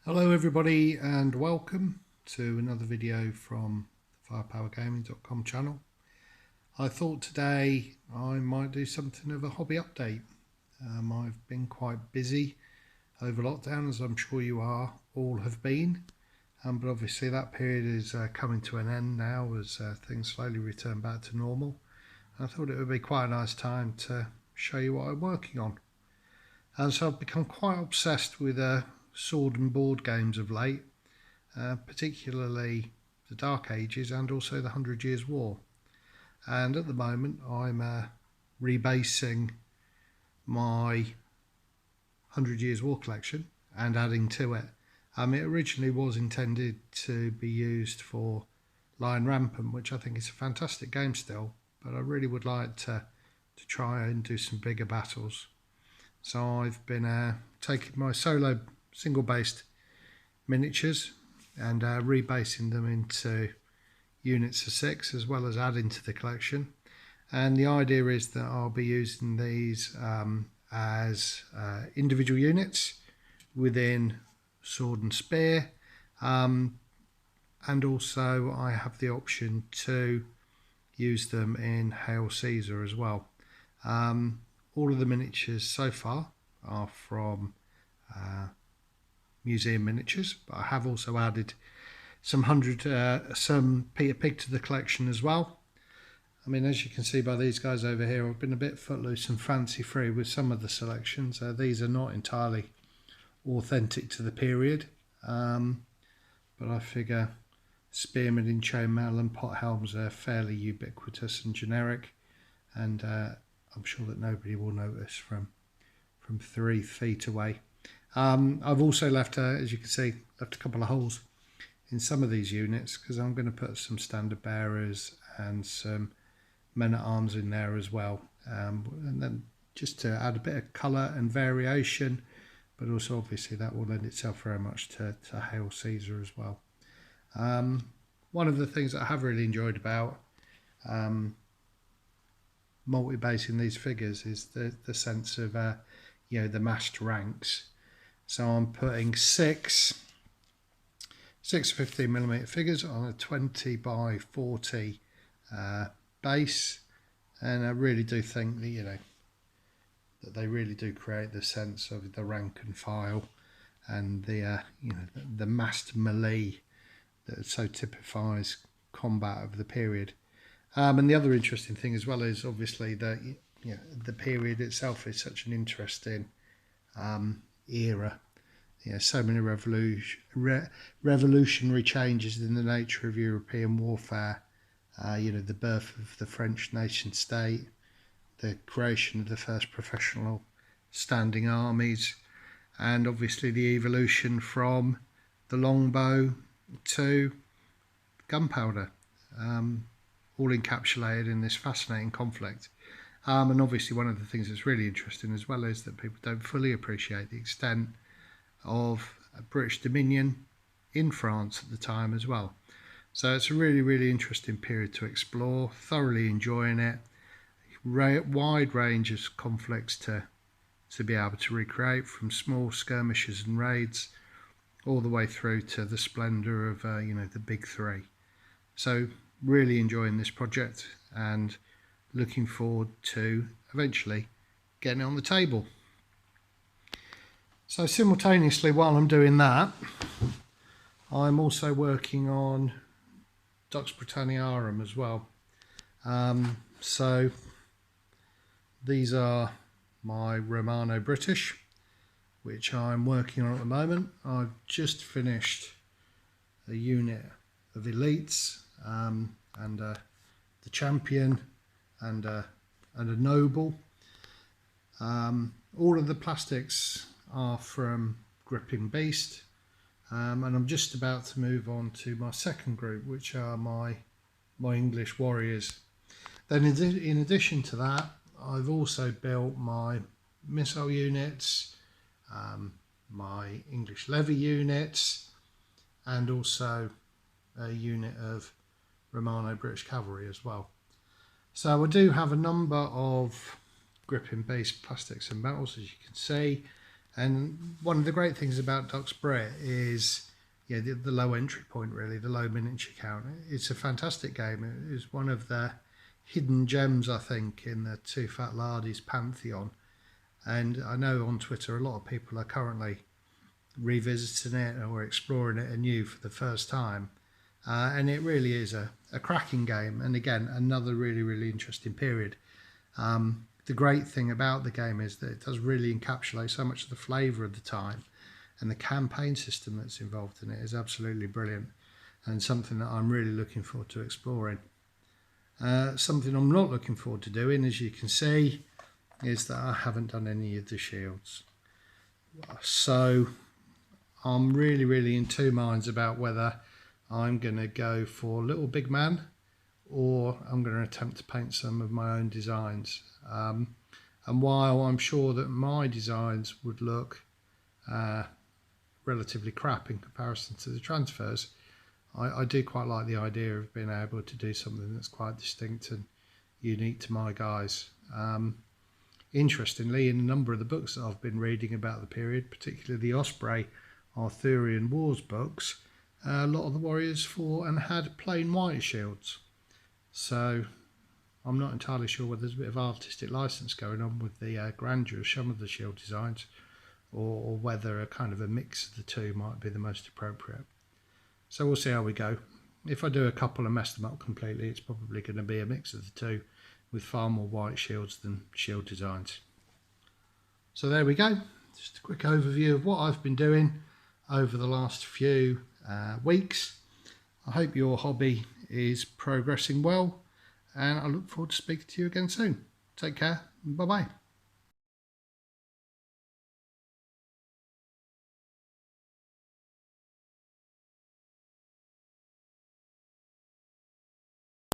Hello everybody and welcome to another video from the firepowergaming.com channel. I thought today I might do something of a hobby update. I've been quite busy over lockdown, as I'm sure you all have been, but obviously that period is coming to an end now as things slowly return back to normal. I thought it would be quite a nice time to show you what I'm working on. And so I've become quite obsessed with sword and board games of late, particularly the Dark Ages and also the 100 Years' War. And at the moment I'm rebasing my 100 Years' War collection and adding to it. It originally was intended to be used for Lion Rampant, which I think is a fantastic game still, but I really would like to try and do some bigger battles. So I've been taking my solo single-based miniatures and rebasing them into units of 6, as well as adding to the collection. And the idea is that I'll be using these as individual units within Sword and Spear, and also I have the option to use them in Hail Caesar as well. All of the miniatures so far are from museum miniatures, but I have also added some Peter Pig to the collection as well. I mean, as you can see by these guys over here, I've been a bit footloose and fancy free with some of the selections. These are not entirely authentic to the period, but I figure spearmen in chainmail and pot helms are fairly ubiquitous and generic, and I'm sure that nobody will notice from 3 feet away. I've also left, as you can see, a couple of holes in some of these units because I'm going to put some standard bearers and some men-at-arms in there as well, and then just to add a bit of colour and variation, but also obviously that will lend itself very much to Hail Caesar as well. One of the things that I have really enjoyed about multi-basing these figures is the sense of the massed ranks. So I'm putting six 15mm figures on a 20 by 40 base, and I really do think that that they really do create the sense of the rank and file and the massed melee that so typifies combat of the period. And the other interesting thing as well is obviously that the period itself is such an interesting era. So many revolutionary changes in the nature of European warfare. The birth of the French nation state, the creation of the first professional standing armies, and obviously the evolution from the longbow to gunpowder, all encapsulated in this fascinating conflict. And obviously one of the things that's really interesting as well is that people don't fully appreciate the extent of British dominion in France at the time as well. So it's a really, really interesting period to explore, thoroughly enjoying it. Wide range of conflicts to be able to recreate, from small skirmishes and raids all the way through to the splendour of the big three. So really enjoying this project and looking forward to eventually getting it on the table. So simultaneously while I'm doing that, I'm also working on Dux Britanniarum as well. So these are my Romano-British, which I'm working on at the moment. I've just finished a unit of elites and the champion and a noble. All of the plastics are from Gripping Beast, and I'm just about to move on to my second group, which are my English warriors. Then in addition to that, I've also built my missile units, my English levy units, and also a unit of Romano-British cavalry as well. So I do have a number of Gripping Beast plastics and metals, as you can see, And one of the great things about Ducks Brit is the low entry point, really, the low miniature count. It's a fantastic game. It is one of the hidden gems, I think, in the Two Fat Lardies pantheon. And I know on Twitter a lot of people are currently revisiting it or exploring it anew for the first time. And it really is a cracking game. And again, another really, really interesting period. The great thing about the game is that it does really encapsulate so much of the flavour of the time, and the campaign system that's involved in it is absolutely brilliant and something that I'm really looking forward to exploring. Something I'm not looking forward to doing, as you can see, is that I haven't done any of the shields. So I'm really, really in two minds about whether I'm going to go for Little Big Man or I'm going to attempt to paint some of my own designs. And while I'm sure that my designs would look relatively crap in comparison to the transfers, I do quite like the idea of being able to do something that's quite distinct and unique to my guys. Interestingly, in a number of the books that I've been reading about the period, particularly the Osprey Arthurian Wars books, a lot of the warriors fought and had plain white shields. So I'm not entirely sure whether there's a bit of artistic license going on with the grandeur of some of the shield designs, or whether a kind of a mix of the two might be the most appropriate. So we'll see how we go. If I do a couple and mess them up completely, it's probably going to be a mix of the two, with far more white shields than shield designs. So there we go. Just a quick overview of what I've been doing over the last few weeks. I hope your hobby is progressing well, and I look forward to speaking to you again soon. Take care. Bye bye.